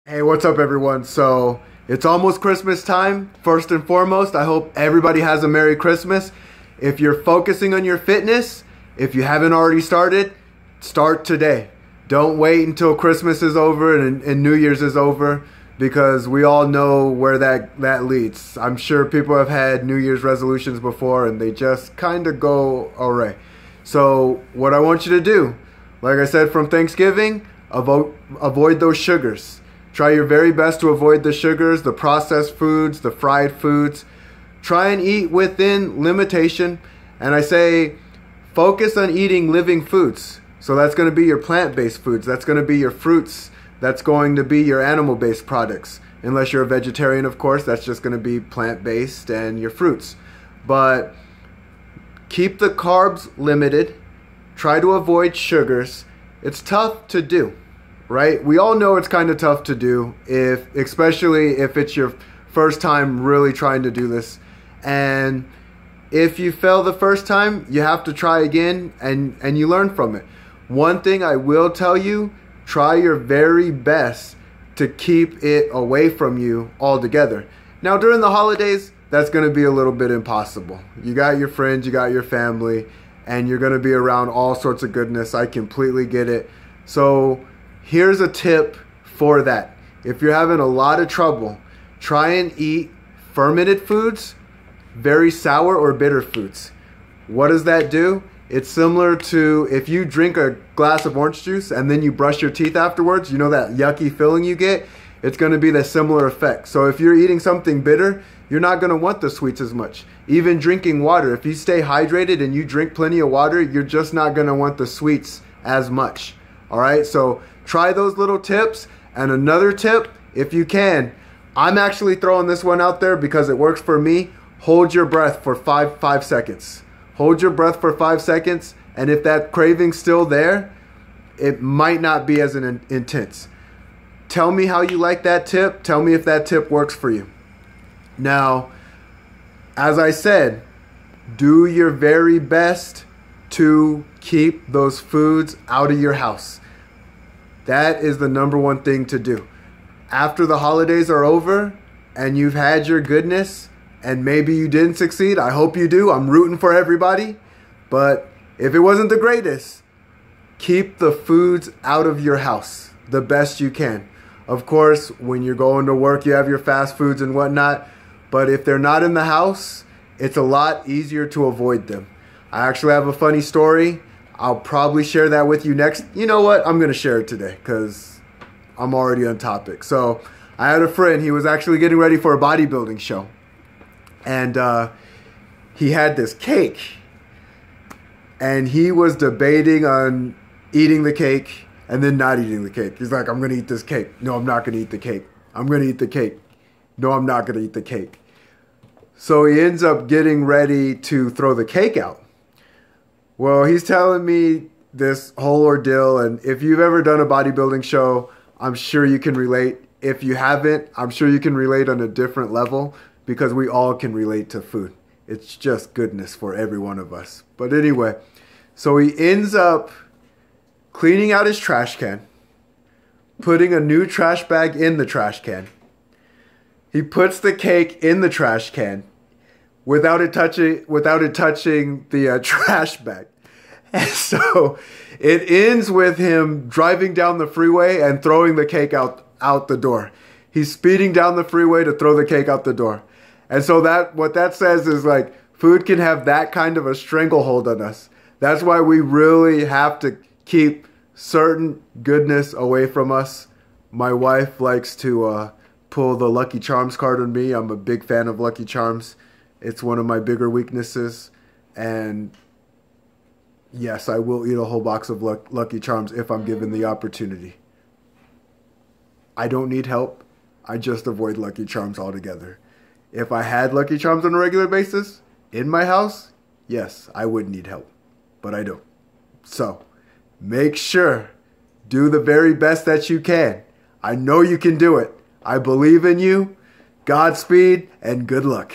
Hey, what's up everyone? So it's almost Christmas time. First and foremost, I hope everybody has a Merry Christmas. If you're focusing on your fitness, if you haven't already started, start today. Don't wait until Christmas is over and New Year's is over, because we all know where that leads. I'm sure people have had New Year's resolutions before and they just kind of go awry. So what I want you to do, like I said from Thanksgiving, avoid those sugars. Try your very best to avoid the sugars, the processed foods, the fried foods. Try and eat within limitation. And I say focus on eating living foods. So that's going to be your plant-based foods. That's going to be your fruits. That's going to be your animal-based products. Unless you're a vegetarian, of course, that's just going to be plant-based and your fruits. But keep the carbs limited. Try to avoid sugars. It's tough to do. Right? We all know it's kind of tough to do, especially if it's your first time really trying to do this. And if you fail the first time, you have to try again and you learn from it. One thing I will tell you, try your very best to keep it away from you altogether. Now, during the holidays, that's going to be a little bit impossible. You got your friends, you got your family, and you're going to be around all sorts of goodness. I completely get it. So here's a tip for that. If you're having a lot of trouble, try and eat fermented foods, very sour or bitter foods. What does that do? It's similar to if you drink a glass of orange juice and then you brush your teeth afterwards, you know that yucky feeling you get? It's going to be the similar effect. So if you're eating something bitter, you're not going to want the sweets as much. Even drinking water, if you stay hydrated and you drink plenty of water, you're just not going to want the sweets as much. All right, so try those little tips. And another tip, if you can, I'm actually throwing this one out there because it works for me. Hold your breath for five seconds. Hold your breath for 5 seconds. And if that craving's still there, it might not be as intense. Tell me how you like that tip. Tell me if that tip works for you. Now, as I said, do your very best to keep those foods out of your house. That is the number one thing to do. After the holidays are over and you've had your goodness and maybe you didn't succeed, I hope you do. I'm rooting for everybody. But if it wasn't the greatest, keep the foods out of your house the best you can. Of course, when you're going to work, you have your fast foods and whatnot. But if they're not in the house, it's a lot easier to avoid them. I actually have a funny story. I'll probably share that with you next. You know what? I'm going to share it today because I'm already on topic. So I had a friend. He was actually getting ready for a bodybuilding show. And he had this cake. And he was debating on eating the cake and then not eating the cake. He's like, I'm going to eat this cake. No, I'm not going to eat the cake. I'm going to eat the cake. No, I'm not going to eat the cake. So he ends up getting ready to throw the cake out. Well, he's telling me this whole ordeal, and if you've ever done a bodybuilding show, I'm sure you can relate. If you haven't, I'm sure you can relate on a different level, because we all can relate to food. It's just goodness for every one of us. But anyway, so he ends up cleaning out his trash can, putting a new trash bag in the trash can. He puts the cake in the trash can without it touching the trash bag. And so it ends with him driving down the freeway and throwing the cake out the door. He's speeding down the freeway to throw the cake out the door. And so what that says is, like, food can have that kind of a stranglehold on us. That's why we really have to keep certain goodness away from us. My wife likes to pull the Lucky Charms card on me. I'm a big fan of Lucky Charms. It's one of my bigger weaknesses. And yes, I will eat a whole box of Lucky Charms if I'm given the opportunity. I don't need help. I just avoid Lucky Charms altogether. If I had Lucky Charms on a regular basis in my house, yes, I would need help. But I don't. So make sure, do the very best that you can. I know you can do it. I believe in you. Godspeed and good luck.